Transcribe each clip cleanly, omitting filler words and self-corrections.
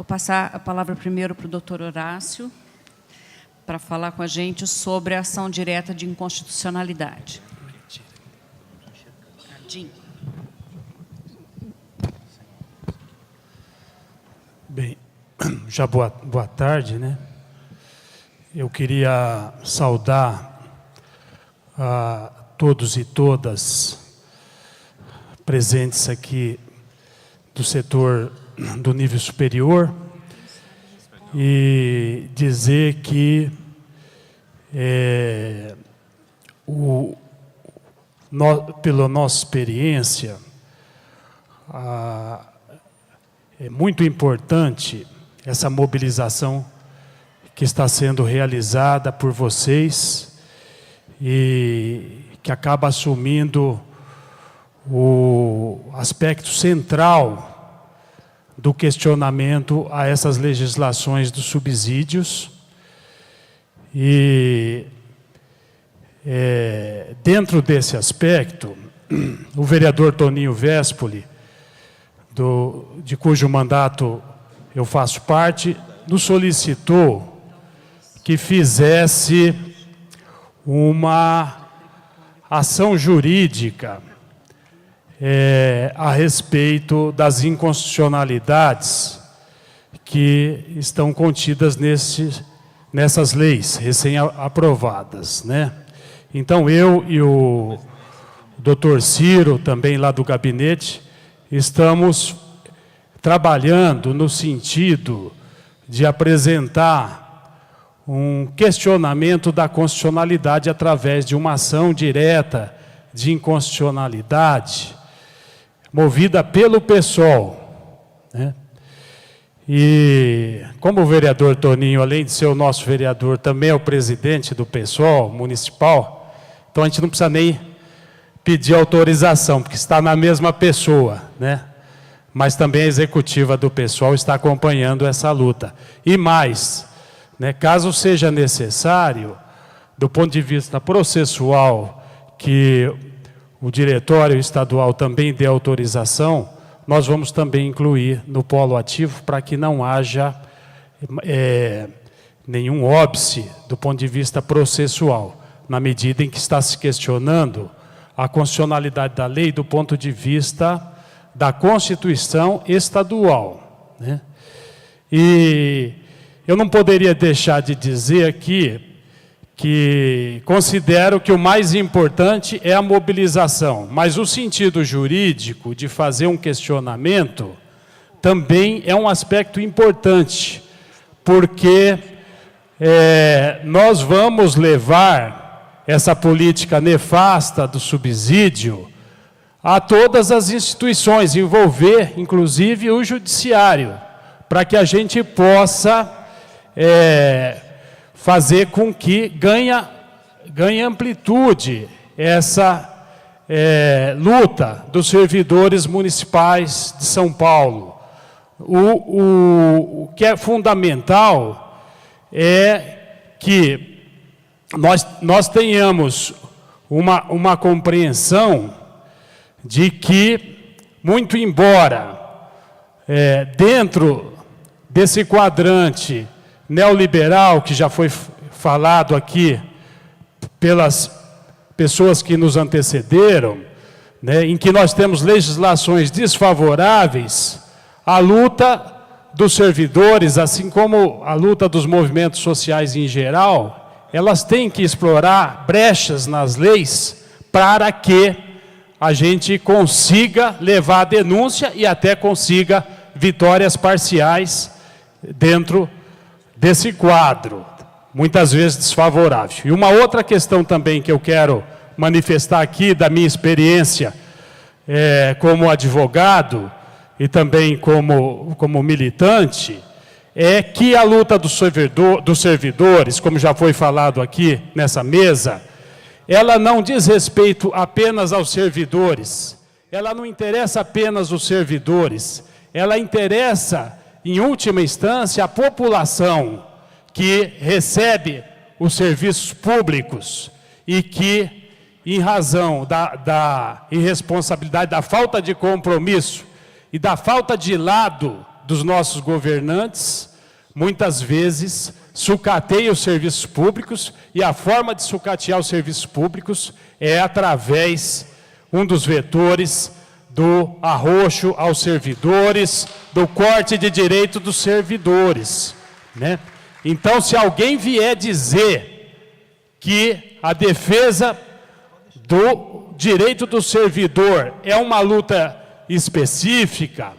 passar a palavra primeiro para o doutor Horácio, para falar com a gente sobre a ação direta de inconstitucionalidade. Bem, já boa tarde, né? Eu queria saudar a todos e todas presentes aqui do setor do nível superior e dizer que pela nossa experiência, é muito importante essa mobilização que está sendo realizada por vocês e que acaba assumindo o aspecto central do questionamento a essas legislações dos subsídios. E, dentro desse aspecto, o vereador Toninho Vespoli, de cujo mandato eu faço parte, nos solicitou que fizesse uma ação jurídica a respeito das inconstitucionalidades que estão contidas nessas leis recém-aprovadas, né? Então, eu e o doutor Ciro, também lá do gabinete, estamos trabalhando no sentido de apresentar um questionamento da constitucionalidade através de uma ação direta de inconstitucionalidade movida pelo PSOL, né? E como o vereador Toninho, além de ser o nosso vereador, também é o presidente do PSOL municipal, então a gente não precisa nem pedir autorização, porque está na mesma pessoa, né? Mas também a executiva do PSOL está acompanhando essa luta. E mais, né, caso seja necessário, do ponto de vista processual, que o diretório estadual também dê autorização, nós vamos também incluir no polo ativo para que não haja nenhum óbice do ponto de vista processual, na medida em que está se questionando a constitucionalidade da lei do ponto de vista da Constituição estadual, né? E eu não poderia deixar de dizer aqui que considero que o mais importante é a mobilização, mas o sentido jurídico de fazer um questionamento também é um aspecto importante, porque nós vamos levar essa política nefasta do subsídio a todas as instituições, envolver inclusive o judiciário, para que a gente possa fazer com que ganhe amplitude essa luta dos servidores municipais de São Paulo. O que é fundamental é que nós tenhamos uma compreensão de que, muito embora dentro desse quadrante neoliberal que já foi falado aqui pelas pessoas que nos antecederam, né, em que nós temos legislações desfavoráveis, a luta dos servidores, assim como a luta dos movimentos sociais em geral, elas têm que explorar brechas nas leis para que a gente consiga levar a denúncia e até consiga vitórias parciais dentro desse quadro, muitas vezes desfavorável. E uma outra questão também que eu quero manifestar aqui da minha experiência como advogado e também como militante, é que a luta dos servidores, como já foi falado aqui nessa mesa, ela não diz respeito apenas aos servidores, ela não interessa apenas os servidores, ela interessa, em última instância, a população que recebe os serviços públicos e que, em razão da irresponsabilidade, da falta de compromisso e da falta de lado dos nossos governantes, muitas vezes, sucateia os serviços públicos, e a forma de sucatear os serviços públicos é através, um dos vetores, do arroxo aos servidores, do corte de direito dos servidores, né? Então, se alguém vier dizer que a defesa do direito do servidor é uma luta específica,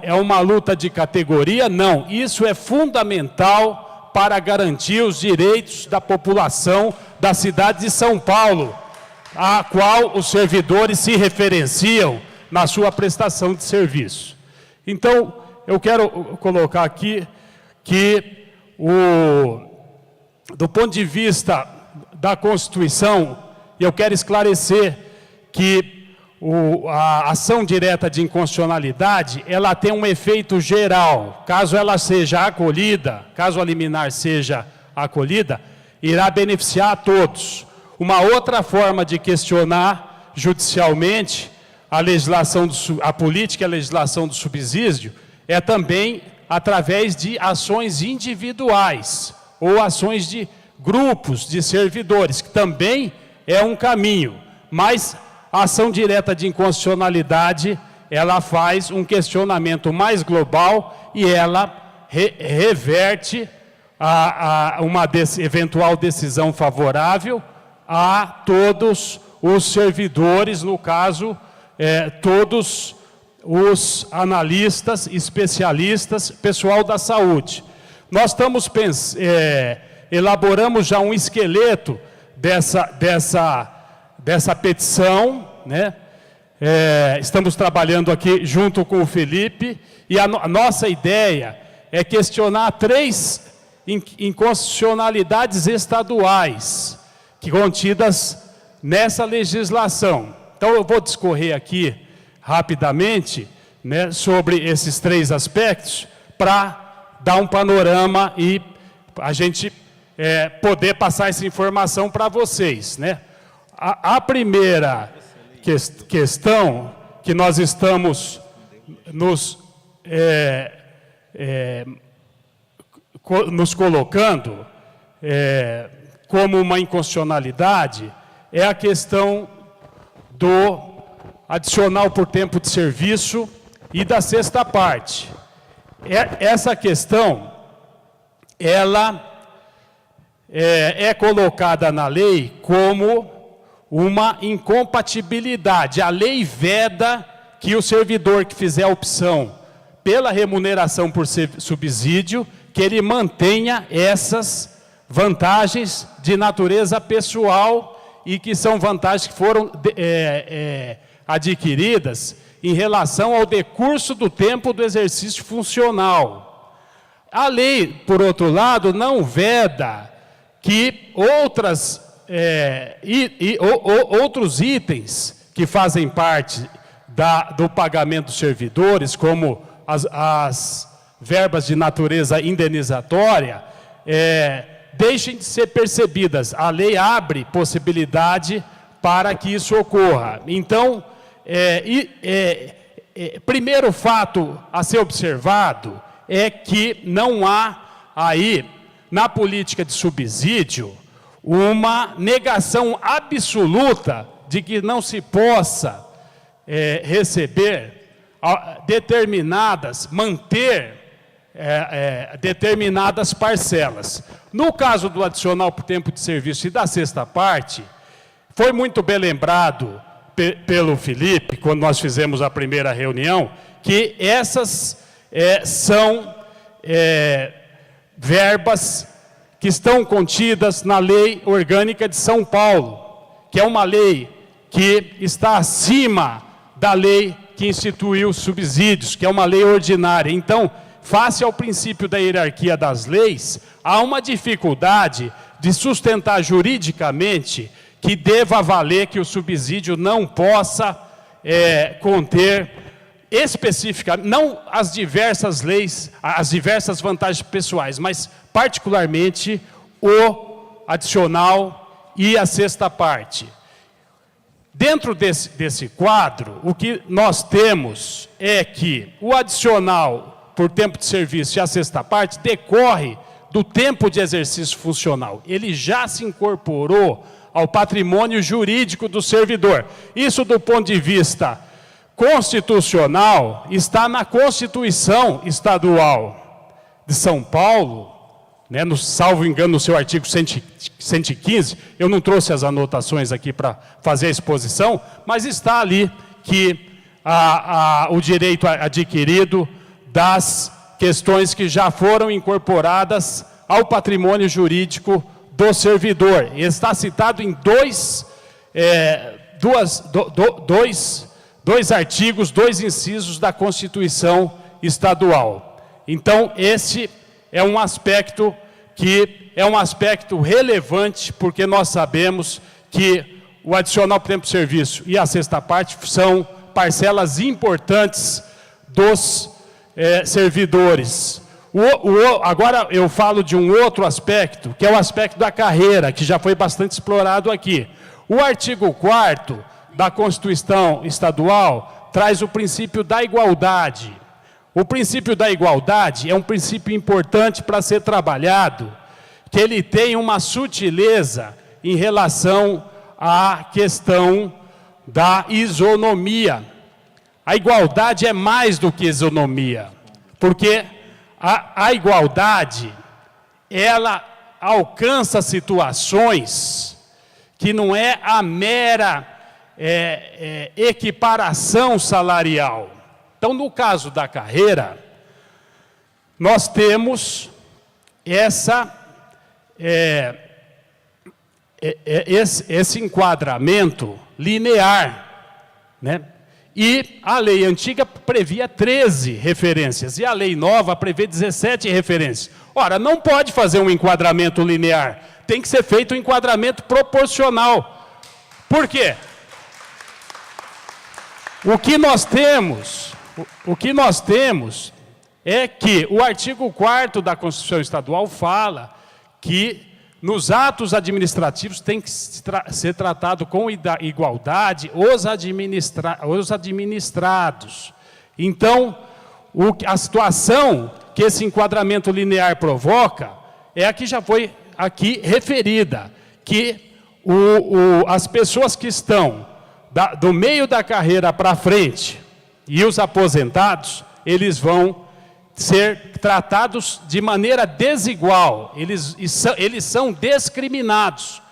é uma luta de categoria, não. Isso é fundamental para garantir os direitos da população da cidade de São Paulo, a qual os servidores se referenciam na sua prestação de serviço. Então, eu quero colocar aqui que, do ponto de vista da Constituição, eu quero esclarecer que a ação direta de inconstitucionalidade, ela tem um efeito geral. Caso ela seja acolhida, caso a liminar seja acolhida, irá beneficiar a todos. Uma outra forma de questionar judicialmente a política e a legislação do subsídio é também através de ações individuais ou ações de grupos de servidores, que também é um caminho, mas a ação direta de inconstitucionalidade, ela faz um questionamento mais global e ela reverte uma eventual decisão favorável a todos os servidores, no caso, todos os analistas, especialistas, pessoal da saúde. Nós elaboramos já um esqueleto dessa petição, né? Estamos trabalhando aqui junto com o Felipe, e a nossa ideia é questionar 3 inconstitucionalidades estaduais contidas nessa legislação. Então, eu vou discorrer aqui rapidamente, né, sobre esses 3 aspectos, para dar um panorama e a gente poder passar essa informação para vocês, né? A primeira questão que nós estamos nos colocando como uma inconstitucionalidade é a questão do adicional por tempo de serviço e da sexta parte. Essa questão, ela é colocada na lei como uma incompatibilidade. A lei veda que o servidor que fizer a opção pela remuneração por subsídio, que ele mantenha essas vantagens de natureza pessoal e que são vantagens que foram adquiridas em relação ao decurso do tempo do exercício funcional. A lei, por outro lado, não veda que outros itens que fazem parte do pagamento dos servidores, como as verbas de natureza indenizatória, deixem de ser percebidas. A lei abre possibilidade para que isso ocorra. Então, primeiro fato a ser observado é que não há aí, na política de subsídio, uma negação absoluta de que não se possa manter determinadas parcelas. No caso do adicional por tempo de serviço e da sexta parte, foi muito bem lembrado pelo Felipe, quando nós fizemos a primeira reunião, que essas são verbas que estão contidas na Lei Orgânica de São Paulo, que é uma lei que está acima da lei que instituiu os subsídios, que é uma lei ordinária. Então, face ao princípio da hierarquia das leis, há uma dificuldade de sustentar juridicamente que deva valer que o subsídio não possa conter especificamente, não as diversas leis, as diversas vantagens pessoais, mas particularmente o adicional e a sexta parte. Dentro desse quadro, o que nós temos é que o adicional por tempo de serviço e a sexta parte decorre do tempo de exercício funcional. Ele já se incorporou ao patrimônio jurídico do servidor. Isso, do ponto de vista constitucional, está na Constituição Estadual de São Paulo, né, salvo engano, no seu artigo 115, eu não trouxe as anotações aqui para fazer a exposição, mas está ali que o direito adquirido das questões que já foram incorporadas ao patrimônio jurídico do servidor. Está citado em dois artigos, 2 incisos da Constituição Estadual. Então, esse é um aspecto que é um aspecto relevante, porque nós sabemos que o adicional por tempo de serviço e a sexta parte são parcelas importantes dos servidores. Agora eu falo de um outro aspecto, que é o aspecto da carreira, que já foi bastante explorado aqui. O artigo 4º da Constituição Estadual traz o princípio da igualdade. O princípio da igualdade é um princípio importante para ser trabalhado, que ele tem uma sutileza em relação à questão da isonomia. A igualdade é mais do que isonomia, porque a igualdade, ela alcança situações que não é a mera equiparação salarial. Então, no caso da carreira, nós temos esse enquadramento linear, né? E a lei antiga previa 13 referências, e a lei nova prevê 17 referências. Ora, não pode fazer um enquadramento linear, tem que ser feito um enquadramento proporcional. Por quê? O que nós temos é que o artigo 4º da Constituição Estadual fala que nos atos administrativos tem que ser tratado com igualdade os administrados. Então, a situação que esse enquadramento linear provoca é a que já foi aqui referida, que as pessoas que estão do meio da carreira para frente e os aposentados, eles vão ser tratados de maneira desigual, eles são discriminados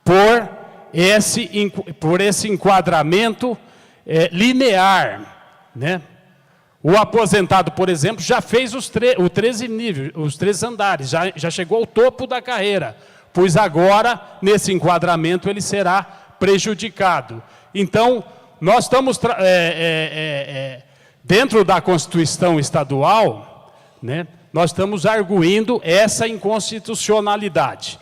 por esse enquadramento linear, né? O aposentado, por exemplo, já fez os 13 níveis, os 13 andares, já chegou ao topo da carreira, pois agora, nesse enquadramento, ele será prejudicado. Então, nós estamos dentro da Constituição Estadual, né, nós estamos arguindo essa inconstitucionalidade.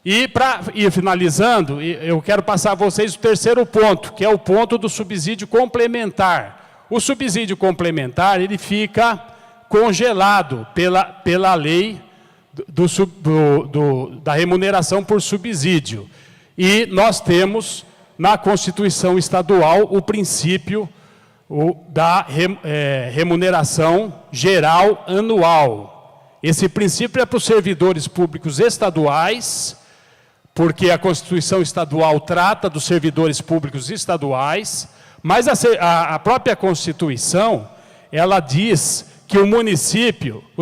E para ir finalizando, eu quero passar a vocês o terceiro ponto, que é o ponto do subsídio complementar. O subsídio complementar, ele fica congelado pela lei da remuneração por subsídio. E nós temos na Constituição Estadual o princípio da remuneração geral anual. Esse princípio é para os servidores públicos estaduais, porque a Constituição Estadual trata dos servidores públicos estaduais, mas a própria Constituição, ela diz que os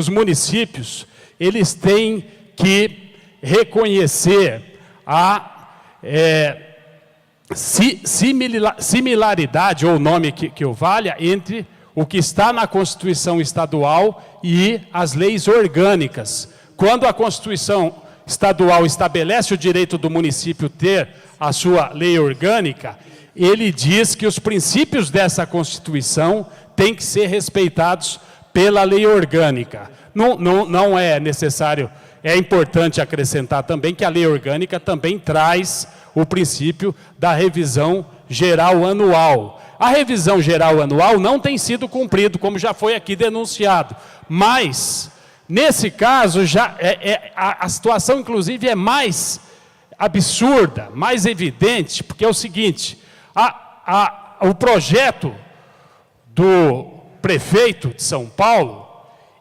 municípios, eles têm que reconhecer a similaridade, ou nome que o valha, entre o que está na Constituição Estadual e as leis orgânicas. Quando a Constituição Estadual estabelece o direito do município ter a sua lei orgânica, ele diz que os princípios dessa Constituição têm que ser respeitados pela lei orgânica. Não é necessário, é importante acrescentar também que a lei orgânica também traz o princípio da revisão geral anual. A revisão geral anual não tem sido cumprido, como já foi aqui denunciado. Mas, nesse caso, a situação, inclusive, é mais absurda, mais evidente, porque é o seguinte, o projeto do prefeito de São Paulo,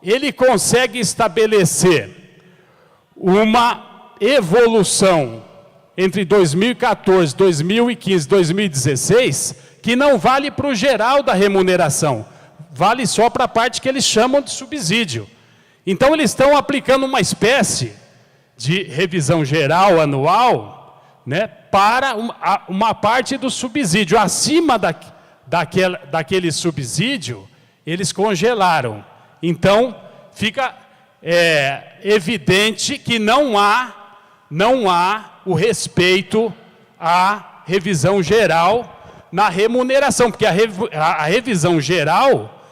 ele consegue estabelecer uma evolução entre 2014, 2015, 2016, que não vale para o geral da remuneração, vale só para a parte que eles chamam de subsídio. Então, eles estão aplicando uma espécie de revisão geral anual, né, para uma parte do subsídio. Acima daquele subsídio, eles congelaram. Então, fica evidente que não há o respeito à revisão geral na remuneração, porque a revisão geral,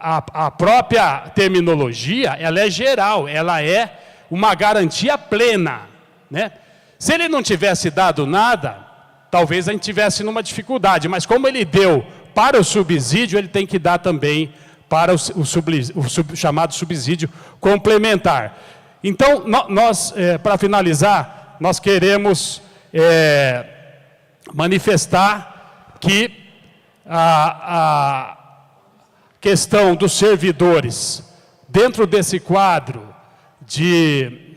a própria terminologia, ela é geral, ela é uma garantia plena, né? Se ele não tivesse dado nada, talvez a gente tivesse numa dificuldade, mas como ele deu para o subsídio, ele tem que dar também para o chamado subsídio complementar. Então, nós, para finalizar, nós queremos manifestar que a questão dos servidores, dentro desse quadro de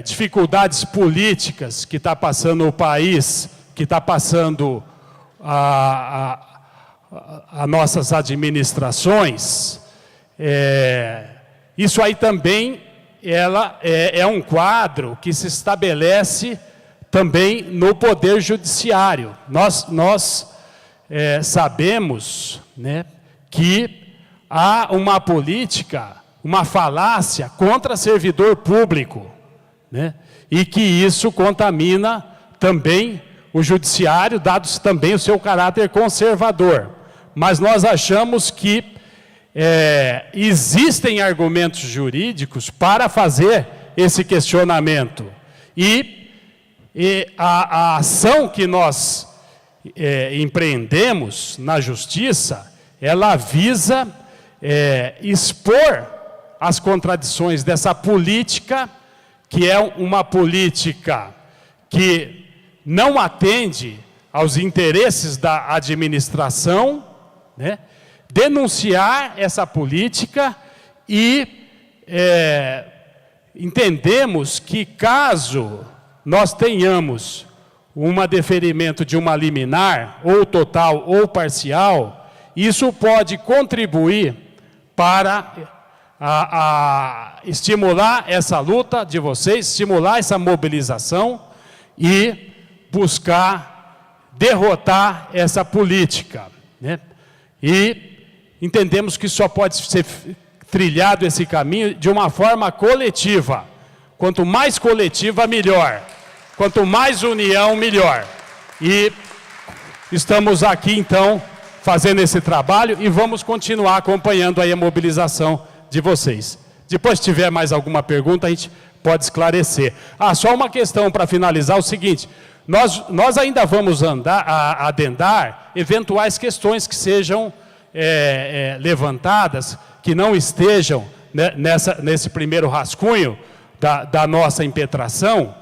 dificuldades políticas que está passando o país, que está passando a nossas administrações, isso aí também é um quadro que se estabelece também no Poder Judiciário. Nós sabemos, né, que há uma política, uma falácia contra servidor público, né, e que isso contamina também o judiciário, dado também o seu caráter conservador. Mas nós achamos que existem argumentos jurídicos para fazer esse questionamento. E a ação que nós empreendemos na Justiça, ela visa expor as contradições dessa política, que é uma política que não atende aos interesses da administração, né? Denunciar essa política e entendemos que caso nós tenhamos um deferimento de uma liminar, ou total ou parcial, isso pode contribuir para estimular essa luta de vocês, estimular essa mobilização e buscar derrotar essa política, né? E entendemos que só pode ser trilhado esse caminho de uma forma coletiva. Quanto mais coletiva, melhor. Quanto mais união, melhor. E estamos aqui, então, fazendo esse trabalho e vamos continuar acompanhando aí a mobilização de vocês. Depois, se tiver mais alguma pergunta, a gente pode esclarecer. Só uma questão para finalizar, o seguinte: nós ainda vamos adendar eventuais questões que sejam levantadas, que não estejam, né, nesse primeiro rascunho da nossa impetração,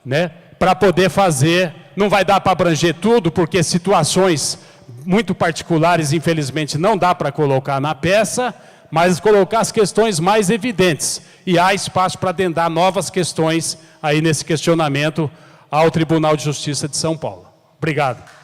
né, para poder fazer. Não vai dar para abranger tudo, porque situações muito particulares, infelizmente, não dá para colocar na peça, mas colocar as questões mais evidentes. E há espaço para adendar novas questões aí nesse questionamento ao Tribunal de Justiça de São Paulo. Obrigado.